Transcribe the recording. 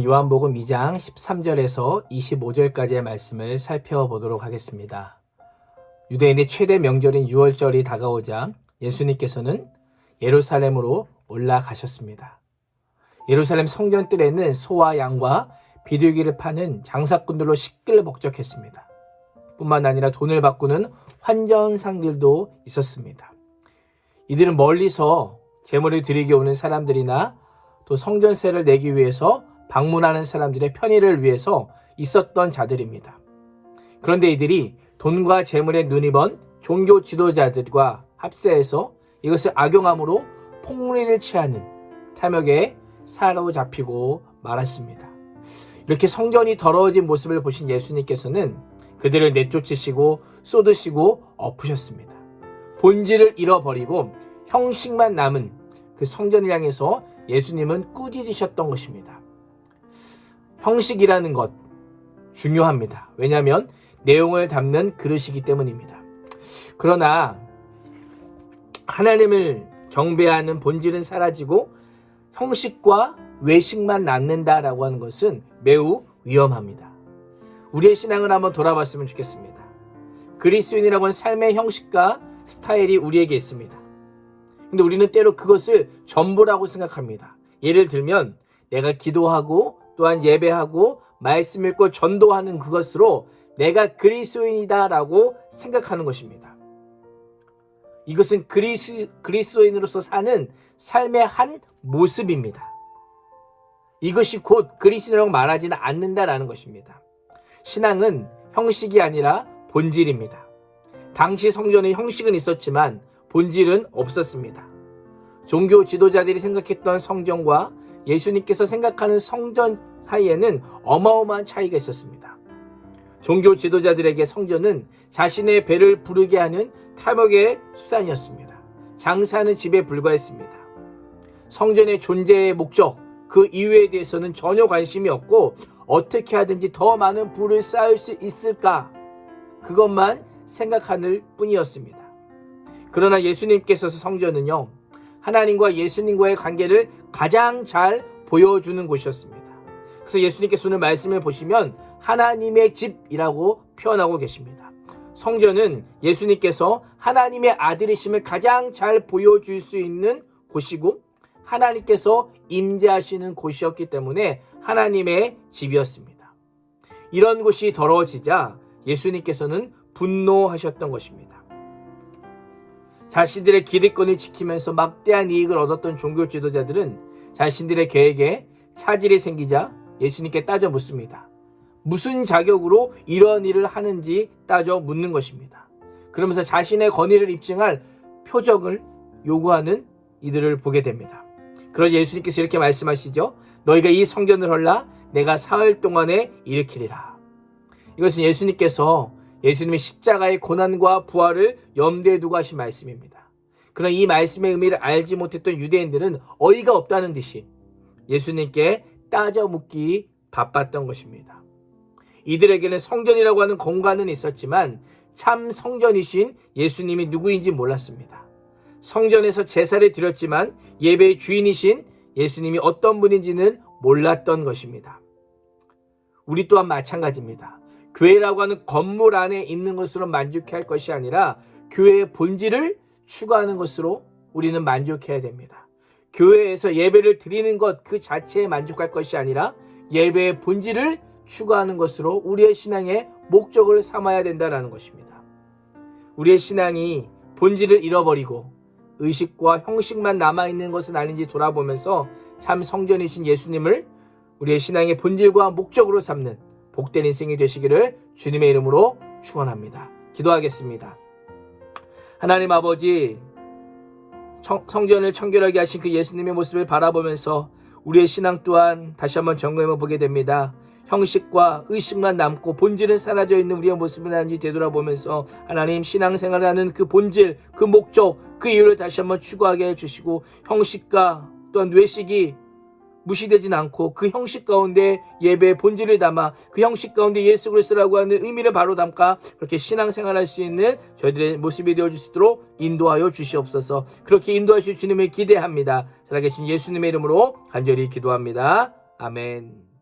오늘은 요한복음 2장 13절에서 25절까지의 말씀을 살펴보도록 하겠습니다. 유대인의 최대 명절인 유월절이 다가오자 예수님께서는 예루살렘으로 올라가셨습니다. 예루살렘 성전뜰에는 소와 양과 비둘기를 파는 장사꾼들로 시끌벅적했습니다. 뿐만 아니라 돈을 바꾸는 환전상들도 있었습니다. 이들은 멀리서 제물을 드리게 오는 사람들이나 또 성전세를 내기 위해서 방문하는 사람들의 편의를 위해서 있었던 자들입니다. 그런데 이들이 돈과 재물에 눈이 먼 종교 지도자들과 합세해서 이것을 악용함으로 폭리를 취하는 탐욕에 사로잡히고 말았습니다. 이렇게 성전이 더러워진 모습을 보신 예수님께서는 그들을 내쫓으시고 쏟으시고 엎으셨습니다. 본질을 잃어버리고 형식만 남은 그 성전을 향해서 예수님은 꾸짖으셨던 것입니다. 형식이라는 것 중요합니다. 왜냐하면 내용을 담는 그릇이기 때문입니다. 그러나 하나님을 경배하는 본질은 사라지고 형식과 외식만 남는다라고 하는 것은 매우 위험합니다. 우리의 신앙을 한번 돌아봤으면 좋겠습니다. 그리스도인이라고 하는 삶의 형식과 스타일이 우리에게 있습니다. 근데 우리는 때로 그것을 전부라고 생각합니다. 예를 들면 내가 기도하고 또한 예배하고 말씀 읽고 전도하는 그것으로 내가 그리스도인이다라고 생각하는 것입니다. 이것은 그리스도인으로서 사는 삶의 한 모습입니다. 이것이 곧 그리스도인이라고 말하지는 않는다라는 것입니다. 신앙은 형식이 아니라 본질입니다. 당시 성전에 형식은 있었지만 본질은 없었습니다. 종교 지도자들이 생각했던 성전과 예수님께서 생각하는 성전 사이에는 어마어마한 차이가 있었습니다. 종교 지도자들에게 성전은 자신의 배를 부르게 하는 탐욕의 수단이었습니다. 장사하는 집에 불과했습니다. 성전의 존재의 목적, 그 이유에 대해서는 전혀 관심이 없고 어떻게 하든지 더 많은 부를 쌓을 수 있을까? 그것만 생각하는 뿐이었습니다. 그러나 예수님께서 성전은요, 하나님과 예수님과의 관계를 가장 잘 보여주는 곳이었습니다. 그래서 예수님께서 오늘 말씀을 보시면 하나님의 집이라고 표현하고 계십니다. 성전은 예수님께서 하나님의 아들이심을 가장 잘 보여줄 수 있는 곳이고 하나님께서 임재하시는 곳이었기 때문에 하나님의 집이었습니다. 이런 곳이 더러워지자 예수님께서는 분노하셨던 것입니다. 자신들의 기득권을 지키면서 막대한 이익을 얻었던 종교 지도자들은 자신들의 계획에 차질이 생기자 예수님께 따져 묻습니다. 무슨 자격으로 이런 일을 하는지 따져 묻는 것입니다. 그러면서 자신의 권위를 입증할 표적을 요구하는 이들을 보게 됩니다. 그러자 예수님께서 이렇게 말씀하시죠. 너희가 이 성전을 헐라 내가 사흘 동안에 일으키리라. 이것은 예수님의 십자가의 고난과 부활을 염두에 두고 하신 말씀입니다. 그러나 이 말씀의 의미를 알지 못했던 유대인들은 어이가 없다는 듯이 예수님께 따져 묻기 바빴던 것입니다. 이들에게는 성전이라고 하는 공간은 있었지만 참 성전이신 예수님이 누구인지 몰랐습니다. 성전에서 제사를 드렸지만 예배의 주인이신 예수님이 어떤 분인지는 몰랐던 것입니다. 우리 또한 마찬가지입니다. 교회라고 하는 건물 안에 있는 것으로 만족해야 할 것이 아니라 교회의 본질을 추구하는 것으로 우리는 만족해야 됩니다. 교회에서 예배를 드리는 것 그 자체에 만족할 것이 아니라 예배의 본질을 추구하는 것으로 우리의 신앙의 목적을 삼아야 된다는 것입니다. 우리의 신앙이 본질을 잃어버리고 의식과 형식만 남아있는 것은 아닌지 돌아보면서 참 성전이신 예수님을 우리의 신앙의 본질과 목적으로 삼는 복된 인생이 되시기를 주님의 이름으로 축원합니다. 기도하겠습니다. 하나님 아버지, 성전을 청결하게 하신 그 예수님의 모습을 바라보면서 우리의 신앙 또한 다시 한번 점검해 보게 됩니다. 형식과 의식만 남고 본질은 사라져 있는 우리의 모습을 하는지 되돌아보면서 하나님 신앙생활을 하는 그 본질, 그 목적, 그 이유를 다시 한번 추구하게 해주시고 형식과 또한 외식이 무시되진 않고 그 형식 가운데 예배의 본질을 담아 그 형식 가운데 예수 그리스도라고 하는 의미를 바로 담가 그렇게 신앙생활할 수 있는 저희들의 모습이 되어줄 수 있도록 인도하여 주시옵소서. 그렇게 인도하실 주님을 기대합니다. 살아계신 예수님의 이름으로 간절히 기도합니다. 아멘.